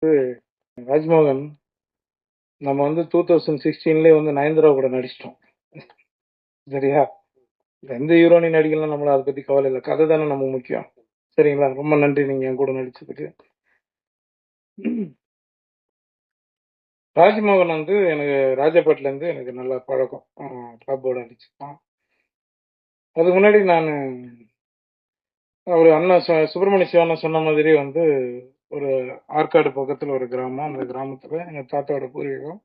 ராஜ்மோகன் நம்ம 2016 நயன்தாரா கூட நடிச்சிட்டோம். சரியா? எந்த ஹீரோனி நடிக்கலாம், நம்மள அதை பத்தி கவலை இல்லை. கதை தானே நம்ம முக்கியம். சரிங்களா? ரொம்ப நன்றி நீங்க என் கூட நடிச்சதுக்கு. ராஜ்மோகன் எனக்கு ராஜபாட்ல இருந்து எனக்கு நல்ல பழக்கம். கிளப்போட அடிச்சுப்பான். அதுக்கு முன்னாடி நான் அவர் அண்ணா சுப்பிரமணிய சிவா சொன்ன மாதிரி ஒரு ஆற்காடு பக்கத்துல ஒரு கிராமம். அந்த கிராமத்துல எங்க தாத்தாவோட பூர்வீகம்.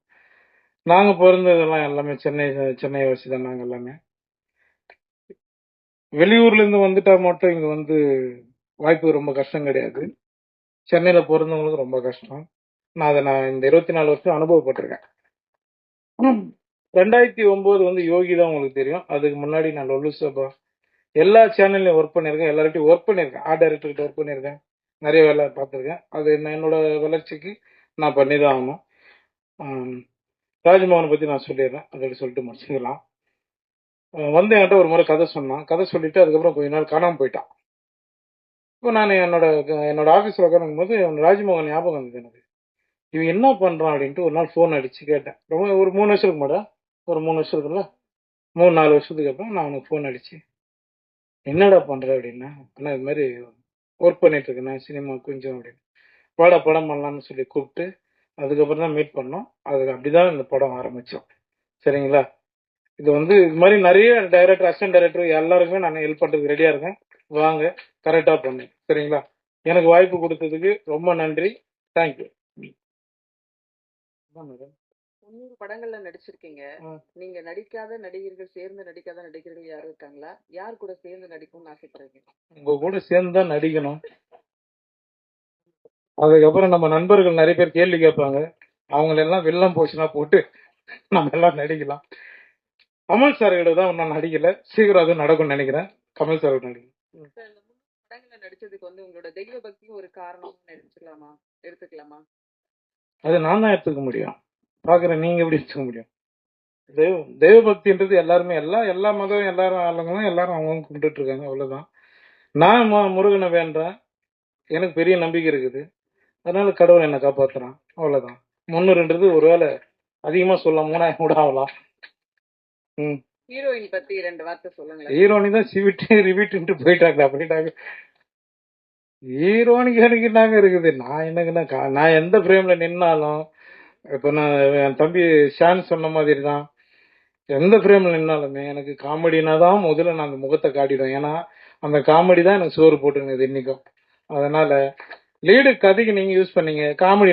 நாங்க பிறந்ததெல்லாம் எல்லாமே சென்னை வாசி தான். நாங்க எல்லாமே வெளியூர்ல இருந்து வந்துட்டா மட்டும் இங்க வாய்ப்பு ரொம்ப கஷ்டம் கிடையாது. சென்னையில பிறந்தவங்களுக்கு ரொம்ப கஷ்டம். நான் இந்த 24 வருஷம் அனுபவப்பட்டிருக்கேன். 2009 யோகி தான் உங்களுக்கு தெரியும். அதுக்கு முன்னாடி நான் லொல்லு சபா எல்லா சேனல்லையும் ஒர்க் பண்ணியிருக்கேன். எல்லார்ட்டையும் ஒர்க் பண்ணியிருக்கேன். ஆர்ட் டைரக்டர்கிட்ட ஒர்க் பண்ணியிருக்கேன். நிறைய வேலை பார்த்துருக்கேன். அது என்னோட வளர்ச்சிக்கு நான் பண்ணி தான் ஆகணும். ராஜ்மோகனை பற்றி நான் சொல்லிடுறேன். அதோட சொல்லிட்டு முடிச்சுக்கலாம். என்கிட்ட ஒரு முறை கதை சொன்னான். கதை சொல்லிட்டு அதுக்கப்புறம் கொஞ்ச நாள் காணாமல் போயிட்டான். இப்போ நான் என்னோட ஆஃபீஸில் உட்காரும் போது ராஜ்மோகன் ஞாபகம் வந்தது எனக்கு. இவன் என்ன பண்ணுறான் அப்படின்ட்டு ஒரு நாள் ஃபோன் அடித்து கேட்டேன். ரொம்ப ஒரு 3 வருஷத்துக்கு மேடம், ஒரு 3 வருஷத்துக்குள்ள 3-4 வருஷத்துக்கு அப்புறம் நான் அவனுக்கு ஃபோன் அடித்து என்னடா பண்ணுற அப்படின்னா, ஆனால் இது மாதிரி ஒர்க் பண்ணிட்டு இருக்கேன் சினிமா கொஞ்சம் அப்படின்னு. வாடா படம் பண்ணலான்னு சொல்லி கூப்பிட்டு அதுக்கப்புறம் தான் மீட் பண்ணோம். அப்படிதான் இந்த படம் ஆரம்பித்தோம். சரிங்களா? இது இது மாதிரி நிறைய டைரக்டர், அசிஸ்டன்ட் டைரக்டர் எல்லாருக்குமே நான் ஹெல்ப் பண்ணுறதுக்கு ரெடியாக இருக்கேன். வாங்க, கரெக்டாக பண்ணு. சரிங்களா? எனக்கு வாய்ப்பு கொடுத்ததுக்கு ரொம்ப நன்றி. தேங்க்யூ. 300 படங்கள்ல நடிச்சிருக்கீங்க. நீங்க நடிக்காத நடிகர்கள், சேர்ந்து நடிக்காத நடிகர்கள் யாரும் இருக்காங்களா? யார் கூட சேர்ந்து நடிக்கணும்னு ஆசைப்படுறீங்க? உங்க கூட சேர்ந்து தான் நடிக்கணும். அதுக்கப்புறம் நம்ம நண்பர்கள் நிறைய பேர் கேள்வி கேட்பாங்க. அவங்களெல்லாம் வில்லம் போச்சுனா போட்டு நம்ம எல்லாம் நடிக்கலாம். கமல் சார் கிட்ட தான் இன்னும் நடிக்கல. சீக்கிரம் அது நடக்கும்னு நினைக்கிறேன். கமல் சார் நடிக்கும். படங்கள்ல நடிச்சதுக்கு உங்களோட தெய்வ பக்தி ஒரு காரணம் எடுத்துக்கலாமா? அது நான் தான் எடுத்துக்க முடியும். பாக்குறேன், நீங்க எப்படி எடுத்துக்க முடியும்? தெய்வ பக்தின்றது எல்லாருமே எல்லா மதம் எல்லாரும் ஆளுங்களும் எல்லாரும் அவங்க கும்பிட்டு இருக்காங்க. அவ்வளவுதான். நான் முருகனை வேண்டேன். எனக்கு பெரிய நம்பிக்கை இருக்குது. அதனால கடவுள் என்னை காப்பாத்துறான். அவ்வளவுதான். 300ன்றது ஒருவேளை அதிகமா சொல்லலாம், 3000 கூட ஆகலாம். ஹீரோயின் பத்தி 2 வார்த்தை சொல்லுங்க. ஹீரோனி தான் சிவிட்டு ரிவிட்டு போயிட்டாங்க. ஹீரோனிக்கு எனக்கு என்னங்க இருக்குது? நான் என்னங்கன்னா நான் எந்த ஃப்ரேம்ல நின்னாலும், இப்ப நான் என் தம்பி ஷான் சொன்ன மாதிரி தான், எந்த ஃப்ரேம்ல நின்னாலுமே எனக்கு காமெடினா தான் முதல்ல நான் அந்த முகத்தை காட்டிடுவேன். ஏன்னா அந்த காமெடி தான் எனக்கு சோறு போட்டுருந்தது இன்னைக்கும். அதனால லீடு கதைக்கு நீங்க யூஸ் பண்ணீங்க, காமெடி